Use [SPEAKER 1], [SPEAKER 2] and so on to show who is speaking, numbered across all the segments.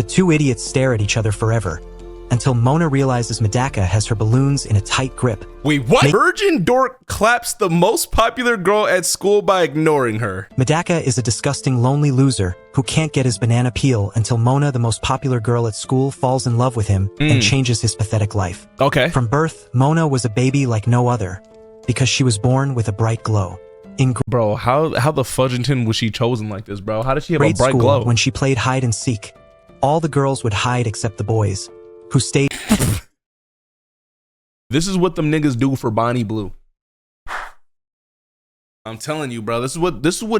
[SPEAKER 1] The two idiots stare at each other forever, until Mona realizes Madaka has her balloons in a tight grip.
[SPEAKER 2] Wait, what? Virgin Dork claps the most popular girl at school by ignoring her.
[SPEAKER 1] Madaka is a disgusting lonely loser who can't get his banana peel until Mona, the most popular girl at school, falls in love with him and changes his pathetic life.
[SPEAKER 2] Okay.
[SPEAKER 1] From birth, Mona was a baby like no other, because she was born with a bright glow. In
[SPEAKER 2] Bro, how the Fudgington was she chosen like this, bro? How did she have a
[SPEAKER 1] grade
[SPEAKER 2] bright
[SPEAKER 1] school,
[SPEAKER 2] glow?
[SPEAKER 1] when she played hide and seek, all the girls would hide except the boys, who stayed.
[SPEAKER 2] This is what them niggas do for Bonnie Blue. I'm telling you, bro. This is what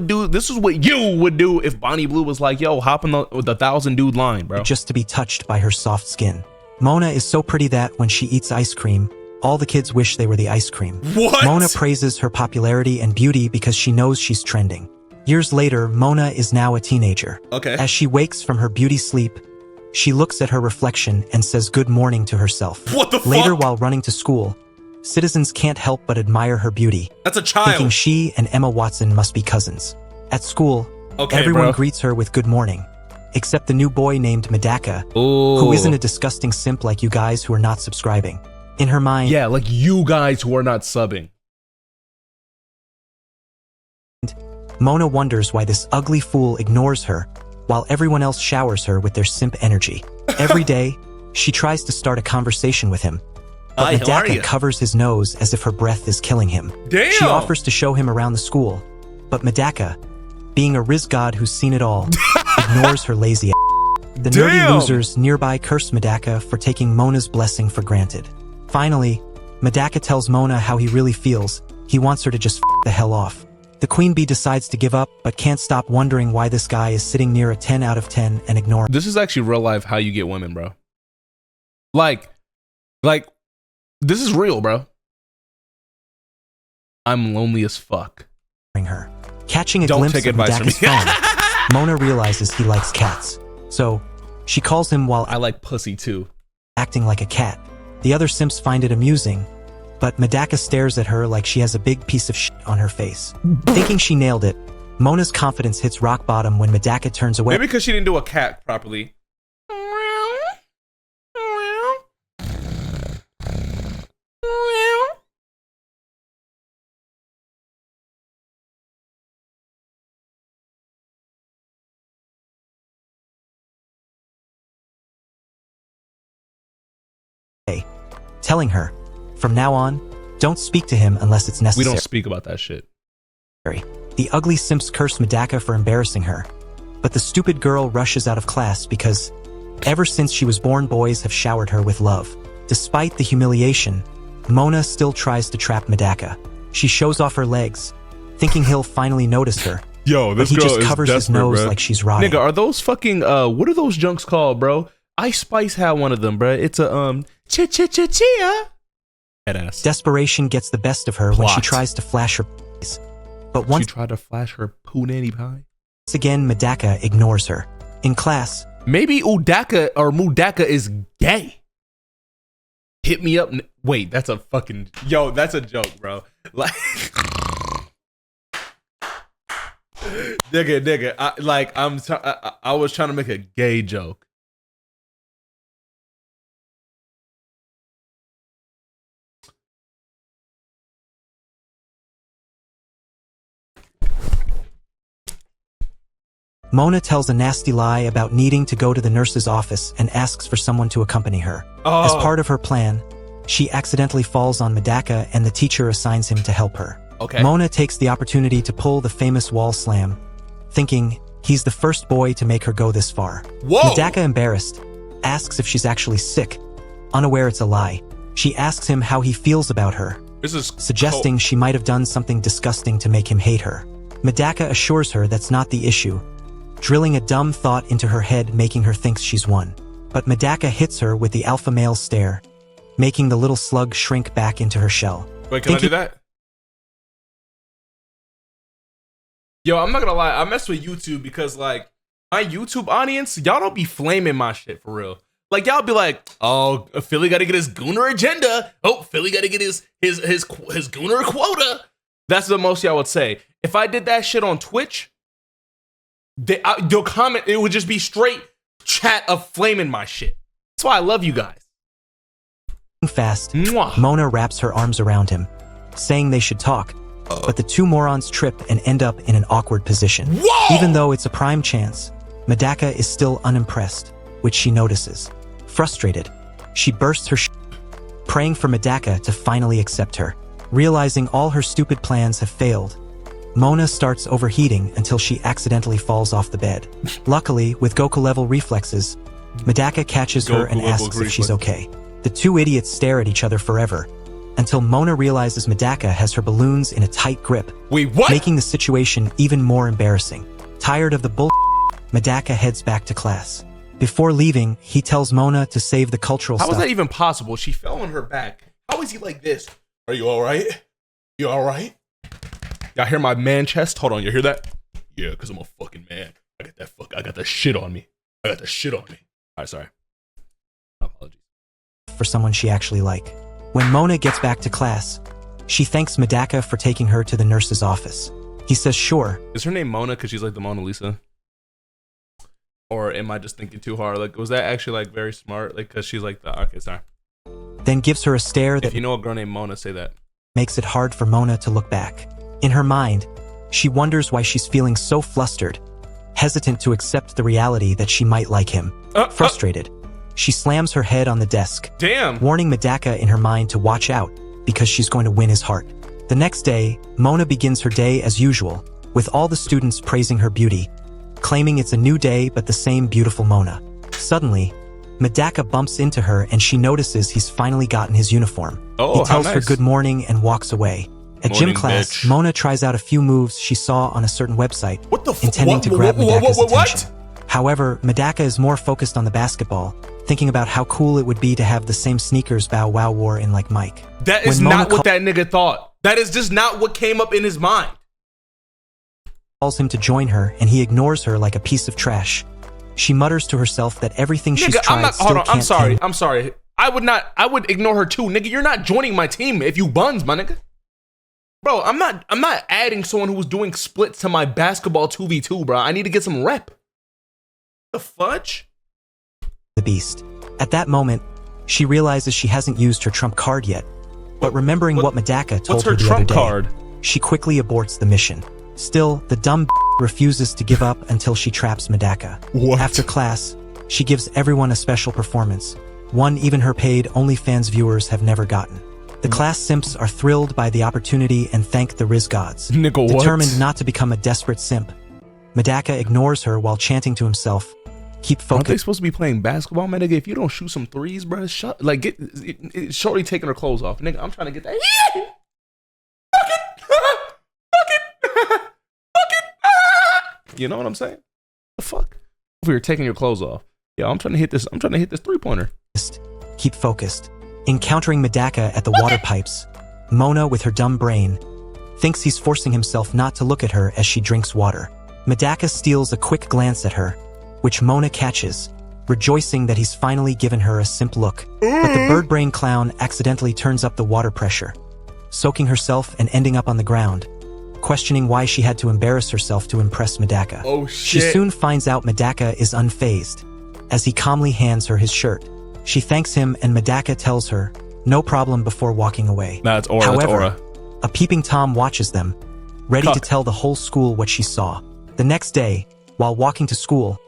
[SPEAKER 2] you would do if Bonnie Blue was like, yo, hop in the 1,000 dude line, bro.
[SPEAKER 1] Just to be touched by her soft skin. Mona is so pretty that when she eats ice cream, all the kids wish they were the ice cream.
[SPEAKER 2] What?
[SPEAKER 1] Mona praises her popularity and beauty because she knows she's trending. Years later, Mona is now a teenager.
[SPEAKER 2] Okay.
[SPEAKER 1] As she wakes from her beauty sleep, she looks at her reflection and says good morning to herself.
[SPEAKER 2] What the fuck?
[SPEAKER 1] Later, while running to school, citizens can't help but admire her beauty.
[SPEAKER 2] That's a child.
[SPEAKER 1] Thinking she and Emma Watson must be cousins. At school, everyone greets her with good morning, except the new boy named Madaka, who isn't a disgusting simp like you guys who are not subscribing. In her mind,
[SPEAKER 2] yeah, like you guys who are not subbing.
[SPEAKER 1] Mona wonders why this ugly fool ignores her, while everyone else showers her with their simp energy. Every day, she tries to start a conversation with him, but Madaka covers his nose as if her breath is killing him.
[SPEAKER 2] Damn!
[SPEAKER 1] She offers to show him around the school, but Madaka, being a Riz god who's seen it all, ignores her lazy ass. The nerdy losers nearby curse Madaka for taking Mona's blessing for granted. Finally, Madaka tells Mona how he really feels. He wants her to just f the hell off. The queen bee decides to give up, but can't stop wondering why this guy is sitting near a 10 out of 10 and ignoring.
[SPEAKER 2] This is actually real life how you get women, bro. Like, this is real, bro. I'm lonely as fuck.
[SPEAKER 1] Her. Catching a glimpse of Madaka's phone, Mona realizes he likes cats. So, she calls him while
[SPEAKER 2] I like pussy too.
[SPEAKER 1] Acting like a cat. The other simps find it amusing, but Madaka stares at her like she has a big piece of shit on her face. Thinking she nailed it, Mona's confidence hits rock bottom when Madaka turns away.
[SPEAKER 2] Maybe because she didn't do a cat properly.
[SPEAKER 1] Telling her, from now on, don't speak to him unless it's necessary.
[SPEAKER 2] We don't speak about that shit.
[SPEAKER 1] The ugly simps curse Madaka for embarrassing her, but the stupid girl rushes out of class because ever since she was born, boys have showered her with love. Despite the humiliation, Mona still tries to trap Madaka. She shows off her legs, thinking he'll finally notice her.
[SPEAKER 2] Yo, this
[SPEAKER 1] but he
[SPEAKER 2] girl
[SPEAKER 1] just covers his nose like she's rotting.
[SPEAKER 2] Nigga, are those fucking what are those junks called, bro? Ice Spice had one of them, bro. It's a chia. Headass.
[SPEAKER 1] Desperation gets the best of her when she tries to flash her face. But once
[SPEAKER 2] she tried to flash her punani pie.
[SPEAKER 1] Once again, Madaka ignores her. In class,
[SPEAKER 2] maybe Udaka or Mudaka is gay. Hit me up. Wait, that's a fucking that's a joke, bro. Like, nigga. I was trying to make a gay joke.
[SPEAKER 1] Mona tells a nasty lie about needing to go to the nurse's office and asks for someone to accompany her. As part of her plan, she accidentally falls on Madaka and the teacher assigns him to help her. Mona takes the opportunity to pull the famous wall slam, thinking he's the first boy to make her go this far. Madaka, embarrassed, asks if she's actually sick. Unaware it's a lie, she asks him how he feels about her, suggesting she might have done something disgusting to make him hate her. Madaka assures her that's not the issue, drilling a dumb thought into her head, making her think she's won. But Madaka hits her with the alpha male stare, making the little slug shrink back into her shell.
[SPEAKER 2] Wait, can I do that? Yo, I'm not gonna lie, I mess with YouTube because, like, my YouTube audience, y'all don't be flaming my shit for real. Like, y'all be like, oh, Philly gotta get his gooner agenda. Oh, Philly gotta get his gooner quota. That's the most y'all would say. If I did that shit on Twitch, they'll comment, it would just be straight chat of flaming my shit. That's why I love you guys.
[SPEAKER 1] Fast,
[SPEAKER 2] Mwah.
[SPEAKER 1] Mona wraps her arms around him, saying they should talk, but the two morons trip and end up in an awkward position.
[SPEAKER 2] Whoa!
[SPEAKER 1] Even though it's a prime chance, Madaka is still unimpressed, which she notices. Frustrated, she bursts her praying for Madaka to finally accept her. Realizing all her stupid plans have failed, Mona starts overheating until she accidentally falls off the bed. Luckily, with Goku-level reflexes, Madaka catches her and asks if she's okay. The two idiots stare at each other forever, until Mona realizes Madaka has her balloons in a tight grip,
[SPEAKER 2] Wait, what?
[SPEAKER 1] making the situation even more embarrassing. Tired of the bull, Madaka heads back to class. Before leaving, he tells Mona to save the cultural
[SPEAKER 2] How
[SPEAKER 1] stuff.
[SPEAKER 2] is that even possible? She fell on her back. How is he like this? Are you all right? You all right? Y'all hear my man chest? Hold on, you hear that? Yeah, because I'm a fucking man. I got that shit on me. All right, sorry. My apologies.
[SPEAKER 1] For someone she actually like. When Mona gets back to class, she thanks Madaka for taking her to the nurse's office. He says sure.
[SPEAKER 2] Is her name Mona because she's like the Mona Lisa? Or am I just thinking too hard? Like, was that actually like very smart? Like, because she's like the, okay, sorry.
[SPEAKER 1] Then gives her a stare that
[SPEAKER 2] If you know a girl named Mona, say that.
[SPEAKER 1] makes it hard for Mona to look back. In her mind, she wonders why she's feeling so flustered, hesitant to accept the reality that she might like him. Frustrated, she slams her head on the desk,
[SPEAKER 2] Damn.
[SPEAKER 1] warning Madaka in her mind to watch out because she's going to win his heart. The next day, Mona begins her day as usual, with all the students praising her beauty, claiming it's a new day but the same beautiful Mona. Suddenly, Madaka bumps into her and she notices he's finally gotten his uniform.
[SPEAKER 2] Oh,
[SPEAKER 1] he tells
[SPEAKER 2] how
[SPEAKER 1] her
[SPEAKER 2] nice.
[SPEAKER 1] good morning and walks away. At
[SPEAKER 2] Morning,
[SPEAKER 1] gym class,
[SPEAKER 2] bitch.
[SPEAKER 1] Mona tries out a few moves she saw on a certain website,
[SPEAKER 2] What the
[SPEAKER 1] intending to grab Madaka's
[SPEAKER 2] what?
[SPEAKER 1] attention. However, Madaka is more focused on the basketball, thinking about how cool it would be to have the same sneakers Bow Wow wore in like Mike.
[SPEAKER 2] That is
[SPEAKER 1] When Mona
[SPEAKER 2] not what that nigga thought. That is just not what came up in his mind.
[SPEAKER 1] calls him to join her and he ignores her like a piece of trash. She mutters to herself that everything she's
[SPEAKER 2] Nigga,
[SPEAKER 1] tried
[SPEAKER 2] I'm not,
[SPEAKER 1] still
[SPEAKER 2] hold on,
[SPEAKER 1] can't
[SPEAKER 2] I'm sorry. I would ignore her too. Nigga, you're not joining my team if you buns, my nigga. Bro, I'm not adding someone who was doing splits to my basketball 2v2, bro. I need to get some rep. The fudge?
[SPEAKER 1] the beast. At that moment, she realizes she hasn't used her trump card yet, but remembering what Madaka told
[SPEAKER 2] What's her
[SPEAKER 1] her the other
[SPEAKER 2] trump
[SPEAKER 1] day,
[SPEAKER 2] card?
[SPEAKER 1] she quickly aborts the mission. Still, the dumb refuses to give up until she traps Madaka.
[SPEAKER 2] What?
[SPEAKER 1] After class, she gives everyone a special performance, one even her paid OnlyFans viewers have never gotten. The class simps are thrilled by the opportunity and thank the Riz gods.
[SPEAKER 2] Nigga, what?
[SPEAKER 1] Determined not to become a desperate simp, Madaka ignores her while chanting to himself, "Keep
[SPEAKER 2] Aren't they
[SPEAKER 1] focused."
[SPEAKER 2] supposed to be playing basketball, man? Nigga, if you don't shoot some threes, bro, shorty taking her clothes off. Nigga, I'm trying to get that. Fuck it. You know what I'm saying? The fuck? If we were taking your clothes off. Yeah, I'm trying to hit this 3-pointer.
[SPEAKER 1] Keep focused. Encountering Madaka at the water pipes, Mona, with her dumb brain, thinks he's forcing himself not to look at her as she drinks water. Madaka steals a quick glance at her, which Mona catches, rejoicing that he's finally given her a simp look. But the bird brain clown accidentally turns up the water pressure, soaking herself and ending up on the ground, questioning why she had to embarrass herself to impress Madaka.
[SPEAKER 2] Oh,
[SPEAKER 1] She
[SPEAKER 2] shit.
[SPEAKER 1] soon finds out Madaka is unfazed, as he calmly hands her his shirt. She thanks him and Madaka tells her, "No problem," before walking away.
[SPEAKER 2] Nah, it's aura.
[SPEAKER 1] However, a peeping Tom watches them, ready to tell the whole school what she saw. The next day, while walking to school,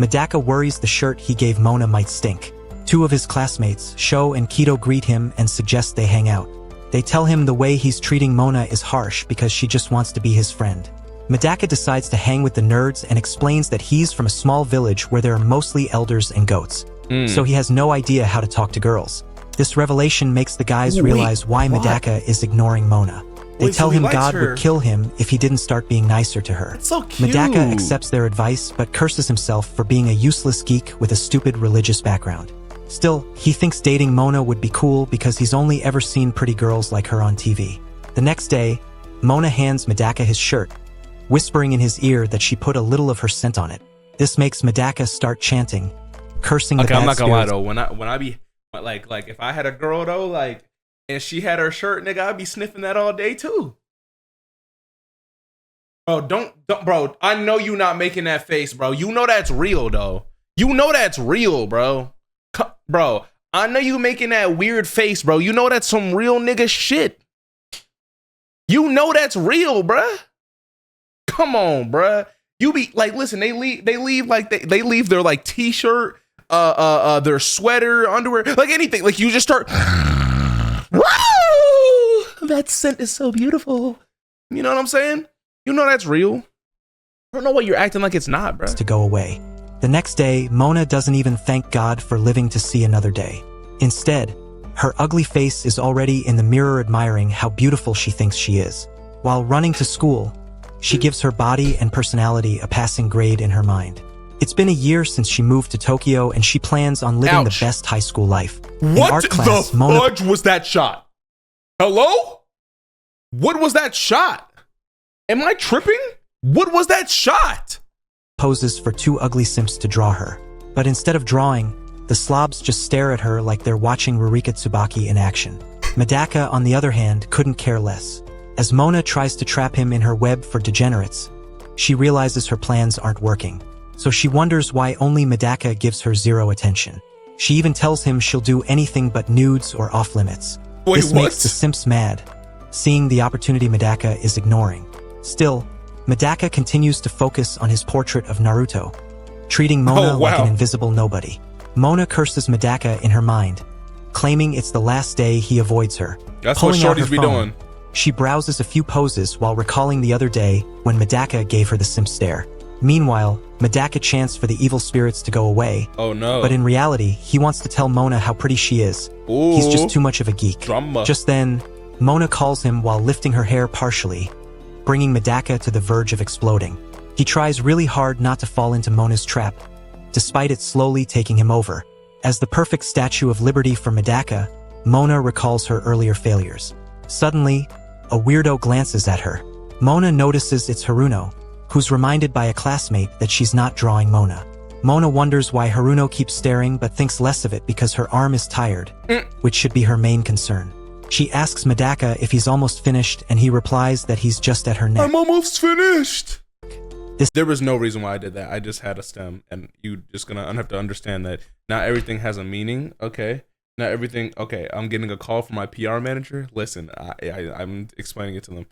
[SPEAKER 1] Madaka worries the shirt he gave Mona might stink. Two of his classmates, Sho and Kido, greet him and suggest they hang out. They tell him the way he's treating Mona is harsh because she just wants to be his friend. Madaka decides to hang with the nerds and explains that he's from a small village where there are mostly elders and goats, so he has no idea how to talk to girls. This revelation makes the guys realize why Madaka is ignoring Mona. They
[SPEAKER 2] Wait,
[SPEAKER 1] tell
[SPEAKER 2] so he
[SPEAKER 1] him
[SPEAKER 2] likes
[SPEAKER 1] God
[SPEAKER 2] her.
[SPEAKER 1] would kill him if he didn't start being nicer to her.
[SPEAKER 2] It's so cute.
[SPEAKER 1] Madaka accepts their advice but curses himself for being a useless geek with a stupid religious background. Still, he thinks dating Mona would be cool because he's only ever seen pretty girls like her on TV. The next day, Mona hands Madaka his shirt, whispering in his ear that she put a little of her scent on it. This makes Madaka start chanting, cursing the
[SPEAKER 2] Okay,
[SPEAKER 1] bad
[SPEAKER 2] I'm not gonna lie
[SPEAKER 1] spirits.
[SPEAKER 2] though. When I be like if I had a girl though, like, and she had her shirt, nigga, I'd be sniffing that all day too. Bro, don't bro. I know you not making that face, bro. You know that's real though. You know that's real, bro. Bro, I know you making that weird face, bro. You know that's some real nigga shit. You know that's real, bruh. Come on, bruh. You be like, listen, they leave like they leave their like t-shirt, their sweater, underwear, like anything. Like you just start, woo! That scent is so beautiful. You know what I'm saying? You know that's real. I don't know why you're acting like it's not, bruh.
[SPEAKER 1] To go away. The next day, Mona doesn't even thank God for living to see another day. Instead, her ugly face is already in the mirror admiring how beautiful she thinks she is. While running to school, she gives her body and personality a passing grade in her mind. It's been a year since she moved to Tokyo and she plans on living the best high school life.
[SPEAKER 2] What the fudge was that shot? Hello? What was that shot? Am I tripping? What was that shot?
[SPEAKER 1] Poses for two ugly simps to draw her. But instead of drawing, the slobs just stare at her like they're watching Rurika Tsubaki in action. Madaka, on the other hand, couldn't care less. As Mona tries to trap him in her web for degenerates, she realizes her plans aren't working. So she wonders why only Madaka gives her zero attention. She even tells him she'll do anything but nudes or off-limits. This makes the simps mad, seeing the opportunity Madaka is ignoring. Still, Madaka continues to focus on his portrait of Naruto, treating Mona like an invisible nobody. Mona curses Madaka in her mind, claiming it's the last day he avoids her.
[SPEAKER 2] That's what shorties be doing.
[SPEAKER 1] She browses a few poses while recalling the other day when Madaka gave her the simp stare. Meanwhile, Madaka chants for the evil spirits to go away.
[SPEAKER 2] Oh no.
[SPEAKER 1] But in reality, he wants to tell Mona how pretty she is.
[SPEAKER 2] Ooh,
[SPEAKER 1] he's just too much of a geek.
[SPEAKER 2] Drama.
[SPEAKER 1] Just then, Mona calls him while lifting her hair partially, bringing Madaka to the verge of exploding. He tries really hard not to fall into Mona's trap, despite it slowly taking him over. As the perfect statue of liberty for Madaka, Mona recalls her earlier failures. Suddenly, a weirdo glances at her. Mona notices it's Haruno, who's reminded by a classmate that she's not drawing Mona. Mona wonders why Haruno keeps staring but thinks less of it because her arm is tired, which should be her main concern. She asks Madaka if he's almost finished and he replies that he's just at her neck.
[SPEAKER 2] I'm almost finished! There was no reason why I did that. I just had a stem and you just gonna have to understand that not everything has a meaning, okay? Not everything, okay, I'm getting a call from my PR manager. Listen, I'm explaining it to them.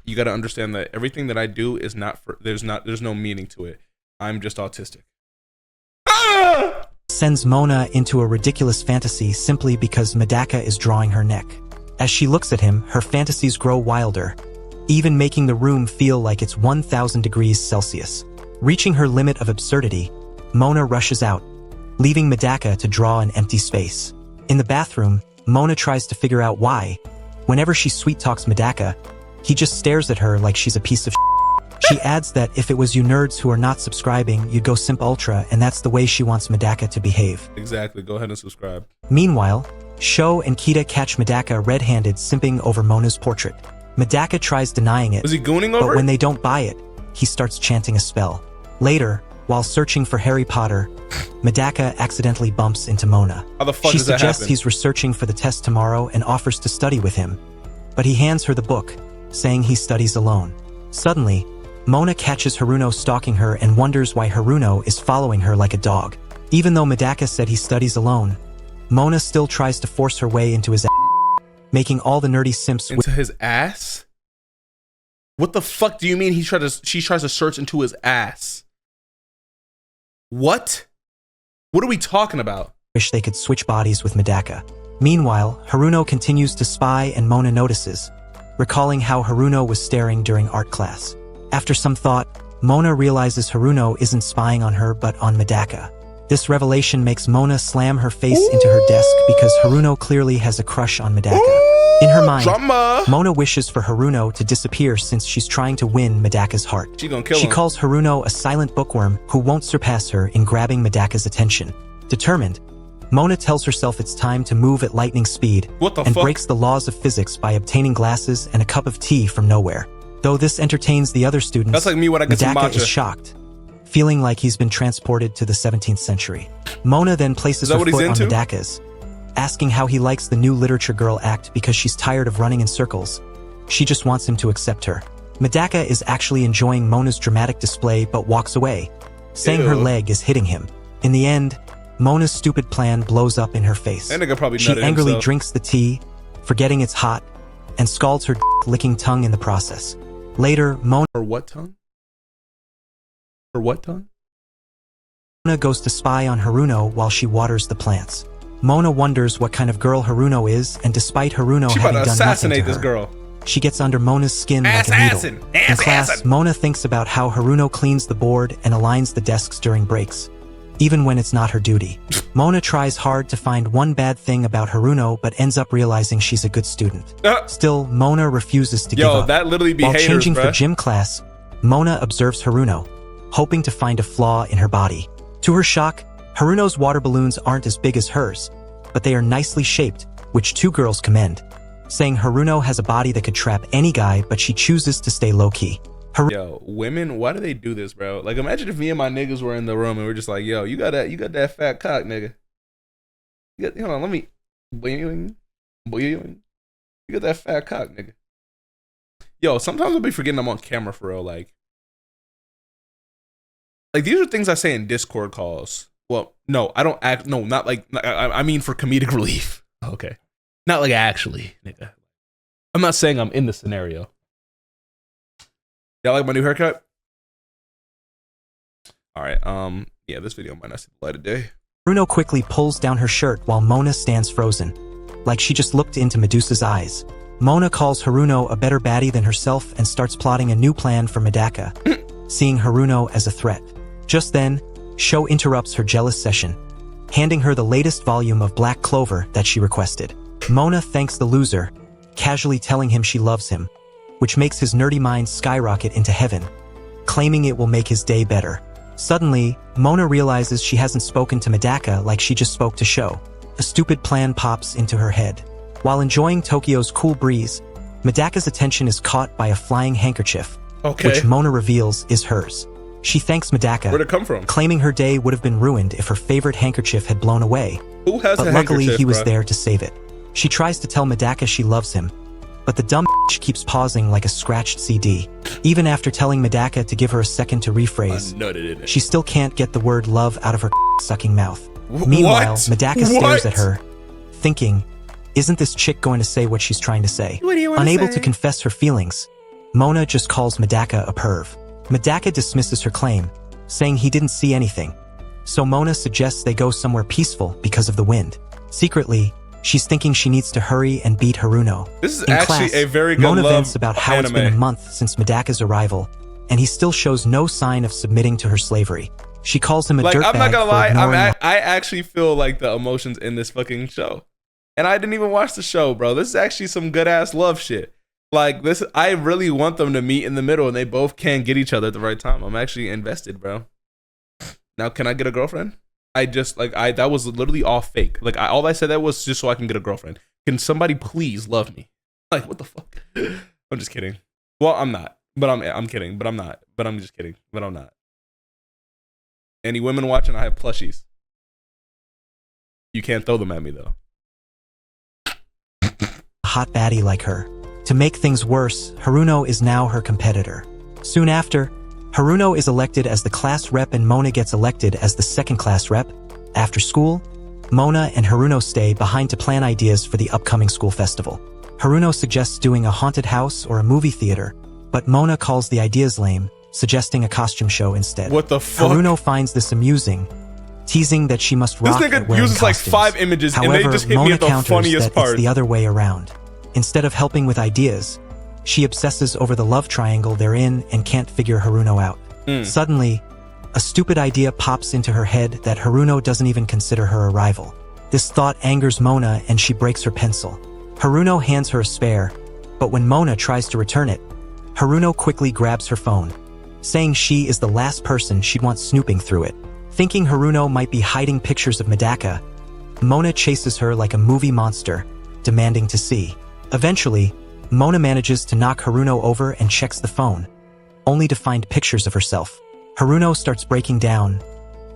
[SPEAKER 2] You got to understand that everything that I do is not for, there's no meaning to it. I'm just autistic.
[SPEAKER 1] Sends Mona into a ridiculous fantasy simply because Madaka is drawing her neck. As she looks at him, her fantasies grow wilder, even making the room feel like it's 1,000 degrees Celsius. Reaching her limit of absurdity, Mona rushes out, leaving Madaka to draw an empty space. In the bathroom, Mona tries to figure out why, whenever she sweet-talks Madaka, he just stares at her like she's a piece of shit. She adds that if it was you nerds who are not subscribing, you'd go simp ultra, and that's the way she wants Madaka to behave.
[SPEAKER 2] Exactly, go ahead and subscribe.
[SPEAKER 1] Meanwhile, Sho and Kita catch Madaka red-handed simping over Mona's portrait. Madaka tries denying it,
[SPEAKER 2] was he gooning over
[SPEAKER 1] but when they don't buy it, he starts chanting a spell. Later, while searching for Harry Potter, Madaka accidentally bumps into Mona.
[SPEAKER 2] How the fuck
[SPEAKER 1] she
[SPEAKER 2] does that
[SPEAKER 1] suggests
[SPEAKER 2] happen?
[SPEAKER 1] He's researching for the test tomorrow and offers to study with him, but he hands her the book, saying he studies alone. Suddenly, Mona catches Haruno stalking her and wonders why Haruno is following her like a dog. Even though Madaka said he studies alone, Mona still tries to force her way into his ass, making all the nerdy simps
[SPEAKER 2] into his ass? What the fuck do you mean she tries to search into his ass? What? What are we talking about?
[SPEAKER 1] Wish they could switch bodies with Madaka. Meanwhile, Haruno continues to spy and Mona notices, recalling how Haruno was staring during art class. After some thought, Mona realizes Haruno isn't spying on her but on Madaka. This revelation makes Mona slam her face into her desk because Haruno clearly has a crush on Madaka. In her mind, Mona wishes for Haruno to disappear since she's trying to win Madaka's heart. She calls Haruno a silent bookworm who won't surpass her in grabbing Madaka's attention. Determined, Mona tells herself it's time to move at lightning speed and breaks the laws of physics by obtaining glasses and a cup of tea from nowhere. Though this entertains the other students,
[SPEAKER 2] that's like me when I get
[SPEAKER 1] Madaka is shocked, feeling like he's been transported to the 17th century. Mona then places her foot on Madaka's, asking how he likes the new literature girl act because she's tired of running in circles. She just wants him to accept her. Madaka is actually enjoying Mona's dramatic display but walks away, saying her leg is hitting him. In the end, Mona's stupid plan blows up in her face.
[SPEAKER 2] That nigga probably
[SPEAKER 1] She
[SPEAKER 2] nutted
[SPEAKER 1] angrily
[SPEAKER 2] himself.
[SPEAKER 1] drinks the tea, forgetting it's hot, and scalds her licking tongue in the process. Later, Mona
[SPEAKER 2] For what tongue? For what tongue?
[SPEAKER 1] goes to spy on Haruno while she waters the plants. Mona wonders what kind of girl Haruno is, and despite Haruno
[SPEAKER 2] She
[SPEAKER 1] having
[SPEAKER 2] about to
[SPEAKER 1] done nothing
[SPEAKER 2] assassinate
[SPEAKER 1] to
[SPEAKER 2] this
[SPEAKER 1] her,
[SPEAKER 2] girl.
[SPEAKER 1] she gets under Mona's skin like a
[SPEAKER 2] Assassin!
[SPEAKER 1] needle. In class,
[SPEAKER 2] Assassin!
[SPEAKER 1] Mona thinks about how Haruno cleans the board and aligns the desks during breaks, even when it's not her duty. Mona tries hard to find one bad thing about Haruno, but ends up realizing she's a good student. Still, Mona refuses to give up.
[SPEAKER 2] That literally be
[SPEAKER 1] While
[SPEAKER 2] haters,
[SPEAKER 1] changing for
[SPEAKER 2] bruh.
[SPEAKER 1] gym class, Mona observes Haruno, hoping to find a flaw in her body. To her shock, Haruno's water balloons aren't as big as hers, but they are nicely shaped, which two girls commend, saying Haruno has a body that could trap any guy, but she chooses to stay low-key.
[SPEAKER 2] Yo, women, why do they do this, bro? Like, imagine if me and my niggas were in the room and we're just like, yo, you got that fat cock, nigga. Hold on, let me, boing, boing. You got that fat cock, nigga. Yo, sometimes I'll be forgetting I'm on camera for real. Like these are things I say in Discord calls. Well, no, I don't act. No, not like. I mean for comedic relief. Okay, not like actually, nigga. I'm not saying I'm in the scenario. Y'all like my new haircut? All right. Yeah, this video might not see the light of day.
[SPEAKER 1] Haruno quickly pulls down her shirt while Mona stands frozen, like she just looked into Medusa's eyes. Mona calls Haruno a better baddie than herself and starts plotting a new plan for Madaka, seeing Haruno as a threat. Just then, Sho interrupts her jealous session, handing her the latest volume of Black Clover that she requested. Mona thanks the loser, casually telling him she loves him, which makes his nerdy mind skyrocket into heaven, claiming it will make his day better. Suddenly, Mona realizes she hasn't spoken to Madaka like she just spoke to Sho. A stupid plan pops into her head. While enjoying Tokyo's cool breeze, Madaka's attention is caught by a flying handkerchief, which Mona reveals is hers. She thanks Madaka,
[SPEAKER 2] Where'd it come from?
[SPEAKER 1] claiming her day would have been ruined if her favorite handkerchief had blown away.
[SPEAKER 2] Who has
[SPEAKER 1] But
[SPEAKER 2] a
[SPEAKER 1] luckily,
[SPEAKER 2] handkerchief,
[SPEAKER 1] he was
[SPEAKER 2] bruh?
[SPEAKER 1] there to save it. She tries to tell Madaka she loves him, but the dumb keeps pausing like a scratched CD. Even after telling Madaka to give her a second to rephrase,
[SPEAKER 2] I nutted in it.
[SPEAKER 1] she still can't get the word love out of her sucking mouth. Meanwhile, Madaka stares at her, thinking, isn't this chick going to say what she's trying to say?
[SPEAKER 2] What do you want
[SPEAKER 1] Unable
[SPEAKER 2] say?
[SPEAKER 1] to confess her feelings, Mona just calls Madaka a perv. Madaka dismisses her claim, saying he didn't see anything. So Mona suggests they go somewhere peaceful because of the wind. Secretly, she's thinking she needs to hurry and beat Haruno.
[SPEAKER 2] This is
[SPEAKER 1] In
[SPEAKER 2] actually
[SPEAKER 1] class,
[SPEAKER 2] a very good
[SPEAKER 1] Mona
[SPEAKER 2] love
[SPEAKER 1] vents about how it's been a
[SPEAKER 2] anime.
[SPEAKER 1] month since Madaka's arrival, and he still shows no sign of submitting to her slavery. She calls him a
[SPEAKER 2] Like,
[SPEAKER 1] dirtbag
[SPEAKER 2] I'm not gonna lie,
[SPEAKER 1] for ignoring
[SPEAKER 2] I actually feel like the emotions in this fucking show. And I didn't even watch the show, bro. This is actually some good ass love shit. Like this, I really want them to meet in the middle and they both can get each other at the right time. I'm actually invested, bro. Now, can I get a girlfriend? That was literally all fake. Like all I said that was just so I can get a girlfriend. Can somebody please love me? Like, what the fuck? I'm just kidding. Well, I'm not, but I'm kidding, but I'm not, but I'm just kidding, but I'm not. Any women watching? I have plushies. You can't throw them at me though.
[SPEAKER 1] a hot baddie like her. To make things worse, Haruno is now her competitor. Soon after, Haruno is elected as the class rep and Mona gets elected as the second class rep. After school, Mona and Haruno stay behind to plan ideas for the upcoming school festival. Haruno suggests doing a haunted house or a movie theater, but Mona calls the ideas lame, suggesting a costume show instead.
[SPEAKER 2] What the fuck?
[SPEAKER 1] Haruno finds this amusing, teasing that she must
[SPEAKER 2] This
[SPEAKER 1] rock
[SPEAKER 2] nigga
[SPEAKER 1] at wearing
[SPEAKER 2] uses like
[SPEAKER 1] costumes.
[SPEAKER 2] 5 images
[SPEAKER 1] However,
[SPEAKER 2] and they just hit
[SPEAKER 1] Mona
[SPEAKER 2] me at the
[SPEAKER 1] counters
[SPEAKER 2] funniest
[SPEAKER 1] that
[SPEAKER 2] part.
[SPEAKER 1] it's the other way around. Instead of helping with ideas, she obsesses over the love triangle they're in and can't figure Haruno out. Suddenly, a stupid idea pops into her head that Haruno doesn't even consider her a rival. This thought angers Mona and she breaks her pencil. Haruno hands her a spare, but when Mona tries to return it, Haruno quickly grabs her phone, saying she is the last person she'd want snooping through it. Thinking Haruno might be hiding pictures of Madaka, Mona chases her like a movie monster, demanding to see. Eventually, Mona manages to knock Haruno over and checks the phone, only to find pictures of herself. Haruno starts breaking down,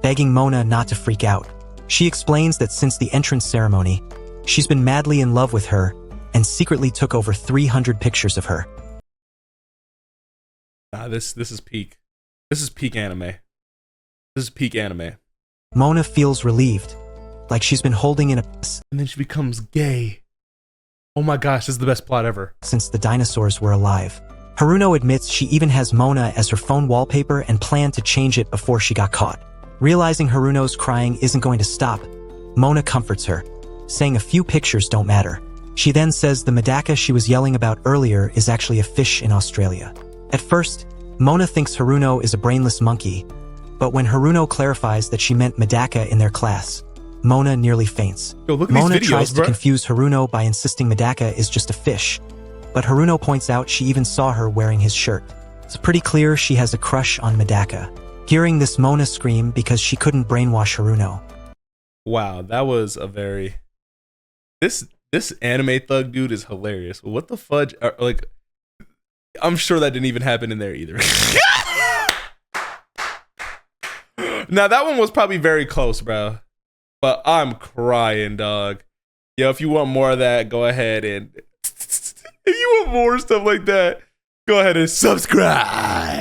[SPEAKER 1] begging Mona not to freak out. She explains that since the entrance ceremony, she's been madly in love with her and secretly took over 300 pictures of her.
[SPEAKER 2] Nah, this is peak. This is peak anime. This is peak anime.
[SPEAKER 1] Mona feels relieved, like she's been holding in a
[SPEAKER 2] And then she becomes gay. Oh my gosh, this is the best plot ever.
[SPEAKER 1] Since the dinosaurs were alive. Haruno admits she even has Mona as her phone wallpaper and planned to change it before she got caught. Realizing Haruno's crying isn't going to stop, Mona comforts her, saying a few pictures don't matter. She then says the Madaka she was yelling about earlier is actually a fish in Australia. At first, Mona thinks Haruno is a brainless monkey, but when Haruno clarifies that she meant Madaka in their class, Mona nearly faints.
[SPEAKER 2] Yo, look at
[SPEAKER 1] Mona
[SPEAKER 2] these videos,
[SPEAKER 1] tries
[SPEAKER 2] bro.
[SPEAKER 1] to confuse Haruno by insisting Madaka is just a fish, but Haruno points out she even saw her wearing his shirt. It's pretty clear she has a crush on Madaka. Hearing this, Mona screamed because she couldn't brainwash Haruno.
[SPEAKER 2] Wow, that was a very... This anime thug dude is hilarious. What the fudge? Like, I'm sure that didn't even happen in there either. Now, that one was probably very close, bro. But I'm crying, dog. Yo, if you want more of that, go ahead and... If you want more stuff like that, go ahead and subscribe.